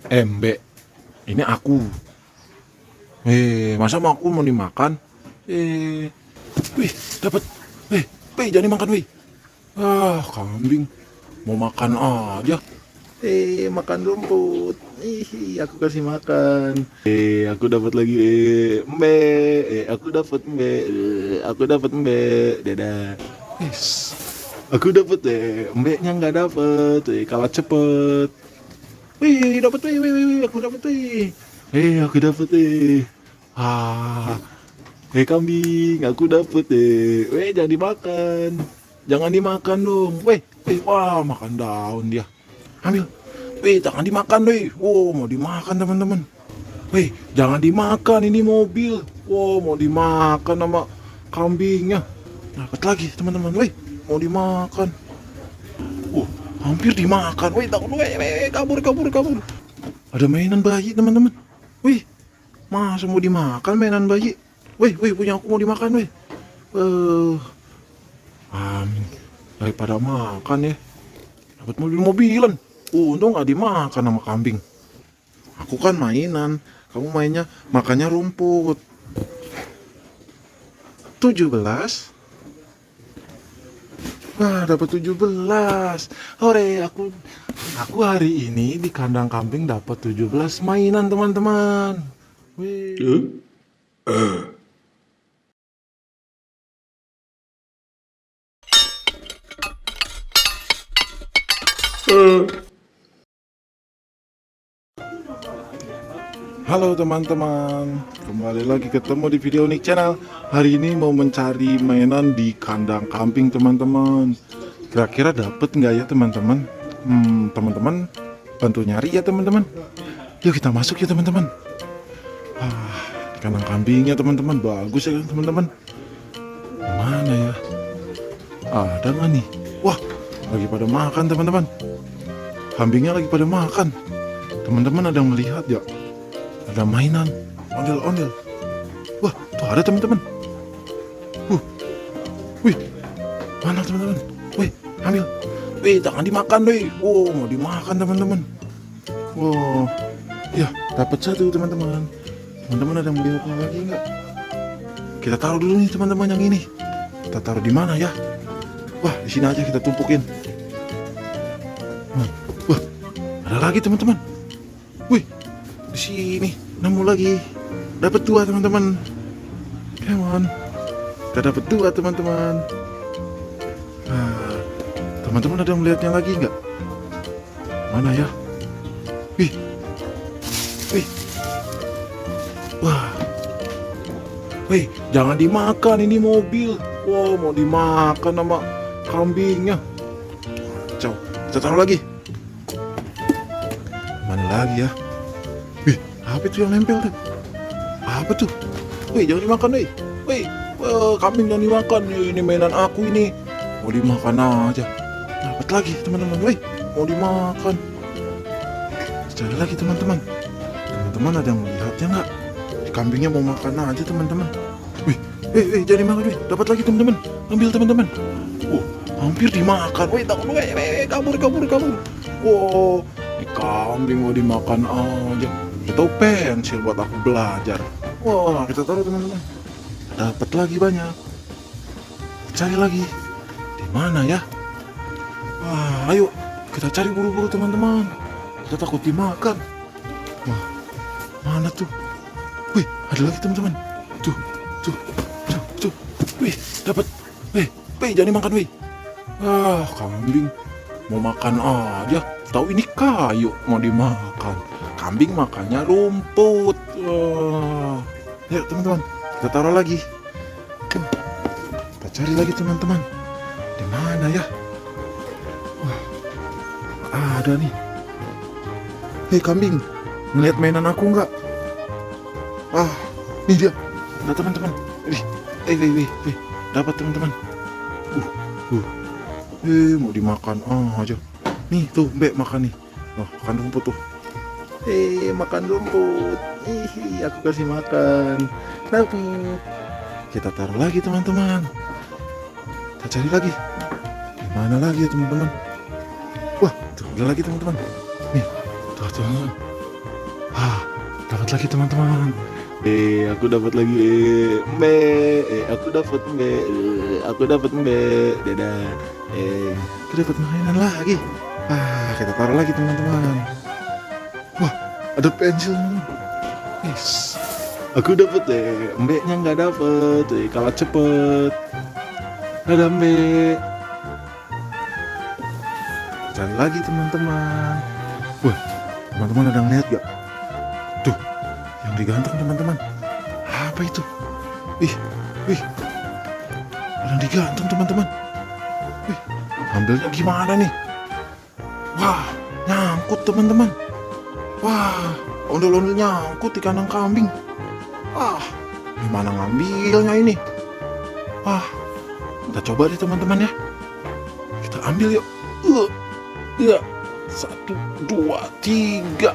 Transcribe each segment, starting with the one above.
Mbak, ini aku. Masa mau aku mau dimakan? Wih, dapat. Jangan dimakan, wih. Kambing. Mau makan aja. Makan rumput. Aku kasih makan. Aku dapat lagi. Aku dapat mbe. Aku dapat mbe. Dadah. Yes. Aku dapat mbeknya nggak dapat. Kalah cepet. Wih, dapat wih, aku dapat wih. Aku dapat Ah, kambing, aku dapat jangan dimakan. Jangan dimakan dong. Wah, makan daun dia. Ambil. Jangan dimakan, weh. Wow, mau dimakan, teman-teman. Jangan dimakan, ini mobil. Wow, mau dimakan sama kambingnya. Dapat lagi, teman-teman. Mau dimakan. Hampir dimakan. Takut. Kabur. Ada mainan bayi, teman-teman. Masa mau dimakan mainan bayi? Punya aku mau dimakan, Amin. Daripada makan ya. Dapat mobil-mobilan. Untung gak dimakan sama kambing. Aku kan mainan. Kamu mainnya makannya rumput. 17. Wah, dapat 17. Hore, aku hari ini di kandang kambing dapat 17 mainan, teman-teman. Halo teman-teman, kembali lagi ketemu di video Nick Channel. Hari ini mau mencari mainan di kandang kambing, teman-teman. Kira-kira dapet nggak ya, teman-teman? Teman-teman bantu nyari ya, teman-teman. Yuk kita masuk ya, teman-teman. Di kandang kambingnya, teman-teman, bagus ya, teman-teman. Mana ya? Ada nggak nih? Wah, lagi pada makan, teman-teman. Kambingnya lagi pada makan. Teman-teman ada yang melihat ya? Ada mainan ondel-ondel. Wah, tuh ada, teman-teman. Wih, mana, teman-teman? Ambil. Jangan dimakan, mau dimakan, teman-teman. Ya, dapat satu, teman-teman. Teman-teman ada yang melihatnya lagi nggak? Kita taruh dulu nih, teman-teman, yang ini. Kita taruh di mana ya? Wah, di sini aja kita tumpukin. Wah, ada lagi, teman-teman. Di sini nemu lagi. Dapat 2, teman-teman. Come on. Kita dapat 2, teman-teman. Teman-teman ada yang melihatnya lagi nggak? Mana ya? Wah. Jangan dimakan, ini mobil. Wow, mau dimakan sama kambingnya. Coba kita taruh lagi. Mana lagi ya? Apa itu yang nempel tuh? Apa tuh? Jangan dimakan, kambing jangan dimakan. Ini mainan aku ini. Mau dimakan aja. Dapat lagi, teman-teman. Mau dimakan. Cari lagi, teman-teman. Teman-teman ada yang melihatnya nggak? Kambingnya mau makan aja, teman-teman. Jangan dimakan, dapat lagi, teman-teman. Ambil, teman-teman. Hampir dimakan. Takut, kabur. Ini kambing mau dimakan aja. Itu pensil buat aku belajar. Kita taruh, teman-teman. Dapat lagi banyak. Cari lagi. Di mana ya? Ayo kita cari buru-buru, teman-teman. Kita takut dimakan. Mana tuh? Ada lagi, teman-teman. Tuh. Dapat. Jangan dimakan, kambing mau makan aja. Tahu ini kayu mau dimakan. Kambing makannya rumput. Yuk, teman-teman, kita taruh lagi. Kita cari lagi, teman-teman. Di mana ya? Ada nih. Kambing, ngeliat mainan aku nggak? Ini dia. Nah, teman-teman. Dapat, teman-teman. Mau dimakan aja. Nih tuh, Mbak makan nih. Makan rumput tuh. Makan rumput. Aku kasih makan. Dapat. Kita taruh lagi, teman-teman. Kita cari lagi. Di mana lagi ya, teman-teman? Tuh ada lagi, teman-teman. Nih, tuh, teman-teman. Dapat lagi teman-teman. Aku dapat lagi. Aku dapat aku dapat Dadah. Aku dapat mainan lagi. Kita taruh lagi teman-teman. Wah, ada pensil teman-teman. Yes. Aku dapat mbeknya nggak dapat. Kalah cepet. Dadah mbek. Cari lagi teman-teman. Wah, teman-teman ada ngeliat gak? Tuh, yang digantung teman-teman. Apa itu? Wih, ada yang digantung teman-teman. Wih, ambilnya gimana nih? Wah, nyangkut teman-teman. Wah, ondel-ondel nyangkut di kandang kambing. Gimana ngambilnya ini? Kita coba deh teman-teman ya. Kita ambil yuk. Ya, 1, 2, 3.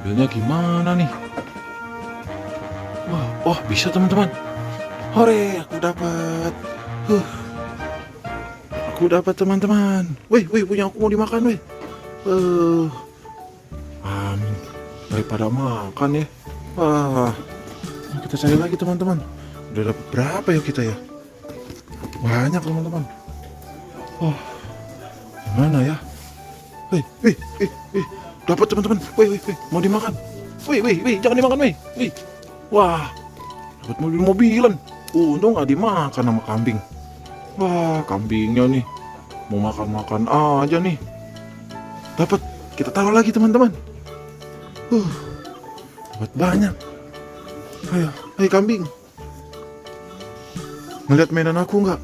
Ambilnya gimana nih? Wah, bisa teman-teman. Hore, aku dapat. Aku dapat teman-teman. Wih, punya aku mau dimakan, wih. Amin. Daripada makan ya. Kita cari lagi teman-teman. Udah dapat berapa ya kita ya? Banyak teman-teman. Gimana ya? Wih, dapat teman-teman. Wih, mau dimakan. Wih, jangan dimakan, wih. Wah, dapat mobil-mobilan. Untung nggak dimakan sama kambing. Wah, kambingnya nih mau makan-makan aja nih. Dapat, kita taruh lagi teman-teman. Dapat banyak. Ayo kambing. Ngeliat mainan aku nggak?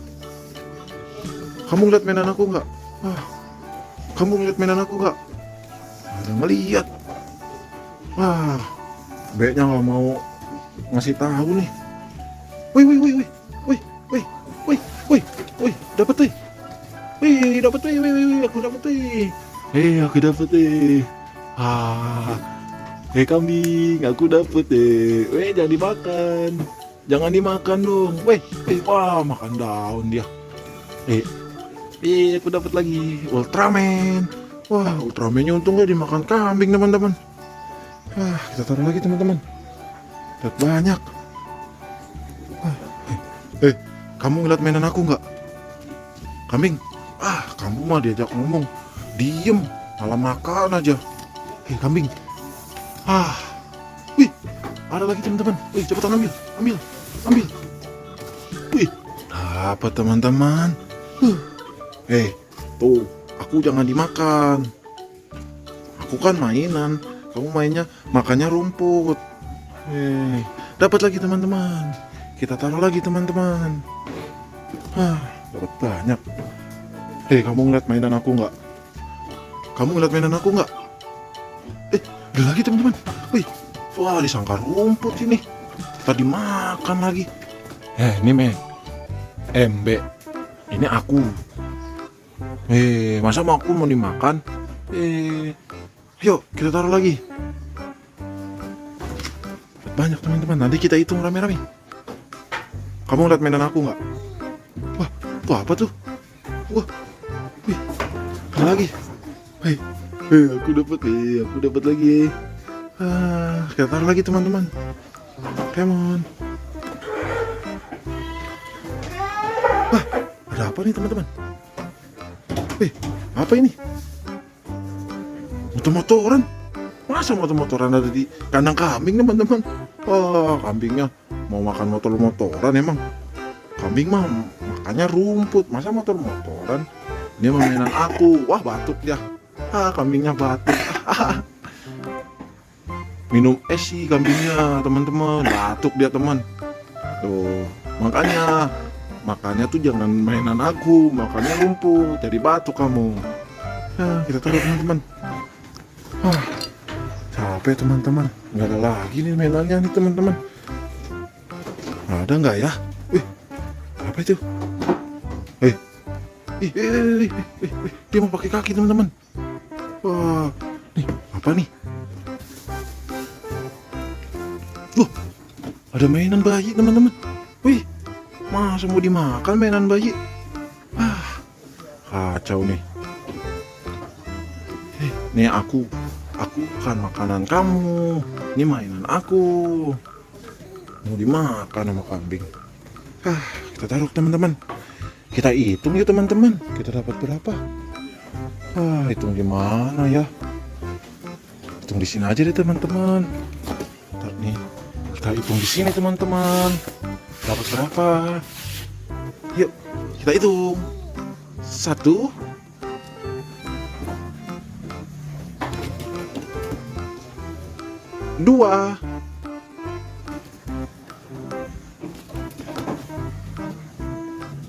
Kamu ngeliat mainan aku nggak? Kamu ngeliat mainan aku nggak? Ada ngeliat. Beknya nggak mau ngasih tahu nih. Wih, dapat wih. Dapat wih, aku dapat wih. Aku dapat wih. Kambing, aku dapat wih, jangan dimakan. Jangan dimakan dong. Wih, wah, makan daun dia. Aku dapat lagi Ultraman. Wah, Ultramannya untung gak dimakan kambing teman-teman. Kita taruh lagi teman-teman. Dapat banyak. Kamu ngeliat mainan aku nggak? Kambing. Kamu mah diajak ngomong diem, malah makan aja. Kambing. Wih, ada lagi teman-teman. Wih, cepetan ambil. Wih, dapat teman-teman. Tuh, aku jangan dimakan. Aku kan mainan, kamu mainnya makannya rumput. Dapat lagi teman-teman. Kita taruh lagi teman-teman. Dapat banyak. Kamu ngeliat mainan aku nggak? Ada lagi teman-teman. Wih, wah, disangka rumput ini. Tadi makan lagi. Ini Mbak. Ini aku. Masa mau aku mau dimakan? Yuk, kita taruh lagi. Banyak teman-teman. Nanti kita hitung rame-rame. Kamu ngeliat mainan aku nggak? Wah, tuh apa tuh? Wah, wih, ada lagi. Aku dapat lagi. Kita taruh lagi teman-teman. Come on. Ada apa nih teman-teman? Apa ini? Motor-motoran. Masa motor-motoran ada di kandang kambing teman-teman? Kambingnya mau makan motor-motoran emang. Kambing mah makannya rumput. Masa motor-motoran? Dia mainan aku. Wah, batuk dia. Kambingnya batuk. Minum es sih kambingnya teman-teman. Batuk dia teman. Tuh, makanya tuh jangan mainan aku. Makannya rumput. Jadi batuk kamu. Kita taruh teman-teman. Capek teman-teman. Nggak ada lagi nih mainannya nih teman-teman. Ada nggak ya? Wih, apa itu? Dia mau pakai kaki teman-teman. Wah, nih apa nih? Ada mainan bayi teman-teman. Wih, masa mau dimakan mainan bayi? Kacau nih. Nih aku bukan makanan kamu. Ini mainan aku. Mau dimakan sama kambing. Kita taruh teman-teman. Kita hitung yuk teman-teman. Kita dapat berapa? Hitung di mana ya? Hitung di sini aja deh teman-teman. Ntar nih, kita hitung di sini teman-teman. Dapat berapa? Yuk, kita hitung. 1, 2,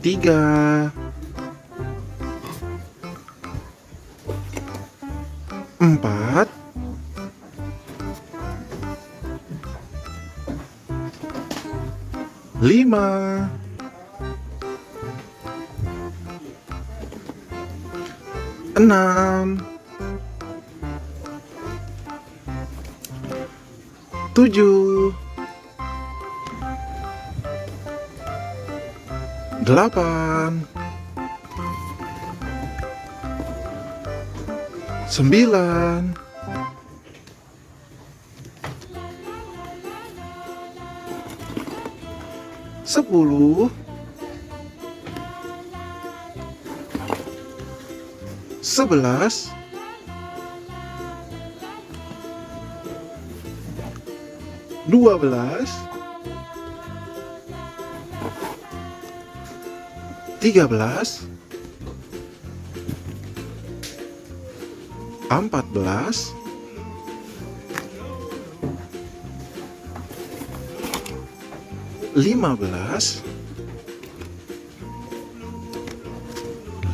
3, 4, 5, 6, 7, 8, 9, 10, 11, 12, 13, 14, 15,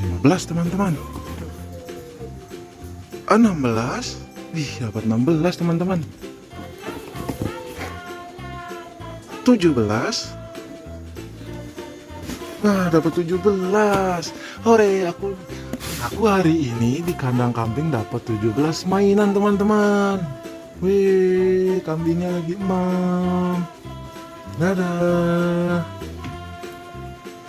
16 teman-teman. 16. Dapat 16 teman-teman. 17. Dapat 17. Hore, aku hari ini di kandang kambing dapat 17 mainan teman-teman. Wih, kambingnya lagi emam. Dadah.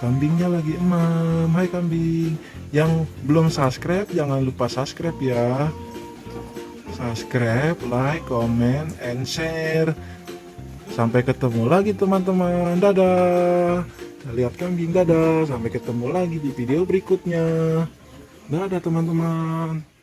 Kambingnya lagi emam. Hai kambing. Yang belum subscribe jangan lupa subscribe ya. Subscribe, like, comment, and share. Sampai ketemu lagi teman-teman. Dadah. Kita lihat kambing. Dadah. Sampai ketemu lagi di video berikutnya. Dadah teman-teman.